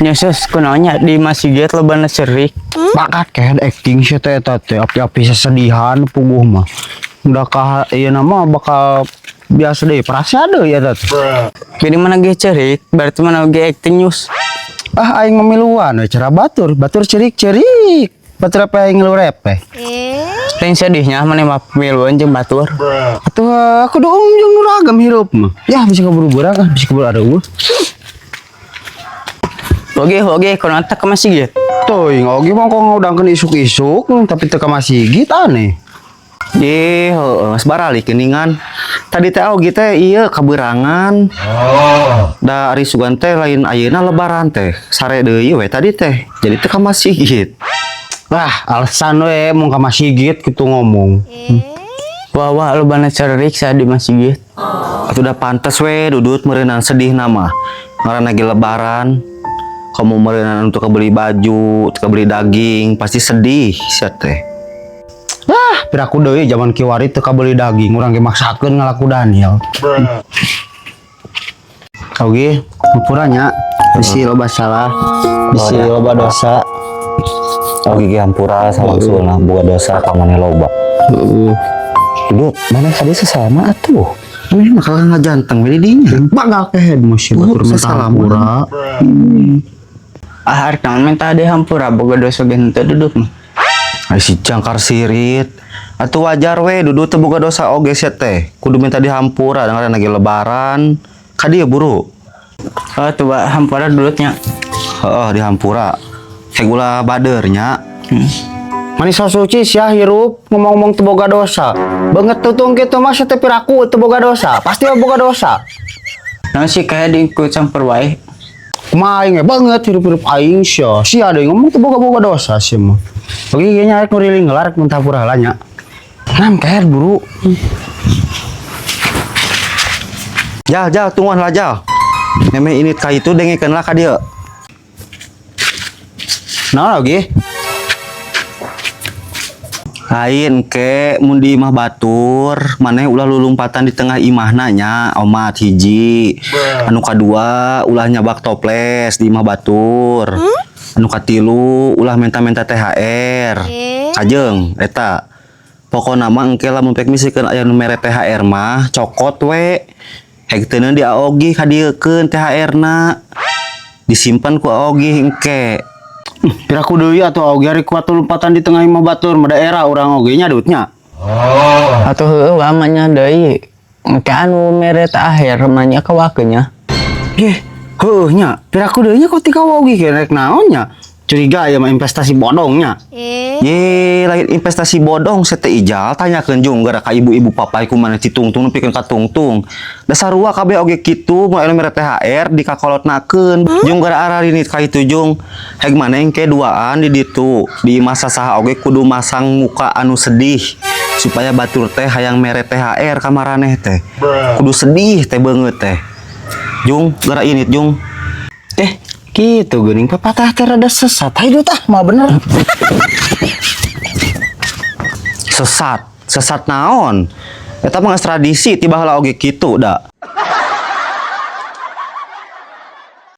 Nyesus kunanya di masjid lobana cerik. Bakat kan acting sih teh api-api sesedihan puguh mah. Udah kah iya nama bakal biasa deh perasa ada ya teh. Jadi mana ge cerik berarti mana ge acting news. Ah aing memiluan cara batur cerik-cerik. Batur apa aing ngelurepe. Lain sedihnya mana mah pemiluan jeung batur. Atuh aku doang jeung nuragam hirup mah. Ya bisa keburu-buru kan bisa keburu ada Oke, kono tak ke masjid. Tuh, oge mah kok ngudangkeun isuk-isuk tapi teu ka masjid aneh. Ye, mas barali keningan. Tadi teh oge teh ieu kaberangan. Da ari sugan teh lain ayeuna lebaran teh. Sare deui we tadi teh. Jadi teh ka masjid. Wah, alasan we mau ka masjid kitu ngomong. Wah lobana cerik sa di masjid. Atuh udah pantes we dudut meureunang sedih nama. Ngaranna ge lebaran. Kamu meureunang untuk beli baju, untuk beli daging, pasti sedih sia teh. Wah, piraku deui zaman kiwari teu kabeli daging, urang ge maksakeun ngalaku Daniel. Oge, hampuranya bisi loba salah, bisi loba dosa. Oge ge hampura sama usulna boga dosa ka maneh loba. Dudut, mana tadi sesama atuh. Ini bakal ngajanteng we dinya. Bakal kehead musim batur hampura. Ahar naon minta ade hampura boga dosa gen teu duduk mah. Ai si cangkar sirit. Atuh wajar we dudut teu boga dosa oge sia teh. Kudu minta dihampura dengan lagi lebaran. Ka dieu buru. Oh tuh hampura dudutnya. Heeh, dihampura. Kayak gula badernya. Manis suci sia hirup ngomong-ngomong teu boga dosa. Banget tutung kitu mah teh piraku teu boga dosa. Pasti boga dosa. Naon sih kayak diikut campur wae. Kumaha aing banget hirup-hirup aing sia. Sia ada yang ngomong teu boga-boga dosa sia mah. Oke kayaknya arek nguriling gelar rek mun tapura heula nya. Nam kaer buru. Jal tungguan lah jal. Neme ini ka itu dengekeun lah ka dieu. Naon lagi? Lain ke mun di imah batur maneh ulah lulumpatan di tengah imahna nya omat hiji. Anu kadua ulah nyabak toples di imah batur. Anu katilu ulah menta-menta THR. Kajeng eta. Pokona mah engke lamun pek misikeun aya nu mere THR mah cokot we. Hek teu di aogi kadiekeun THR-na. Disimpan ku aogi engke. Piraku deui atuh oge ari kuat lompatan di tengah imah batur mah daerah urang oge nya deutnya. Atuh heueuh lamanya deui. Engke anu mere terakhir manya kawakeun nya. Ge, heueuh nya. Piraku deui nya kok ti kawa oge rek naon nya? Curiga aya mah investasi bodongnya. Ye, lain investasi bodong sete ijal tanyakeun jeung gara ka ibu-ibu papai kumaha citungtung nepikeun ka tungtung. Da sarua kabeh oge kitu mulai mere THR dikakolotnakeun. Jeung gara ararinit ka itu jeung heg maneh engke duaan di ditu. Di masa saha oge kudu masang muka anu sedih supaya batur teh hayang mere THR ka maraneh teh. Kudu sedih teh beungeut teh. Jung gara init jung. Gitu geuning pepatah teh rada sesat. Hayu tah mah bener. Sesat naon? Eta mah tradisi tiba heula oge kitu da.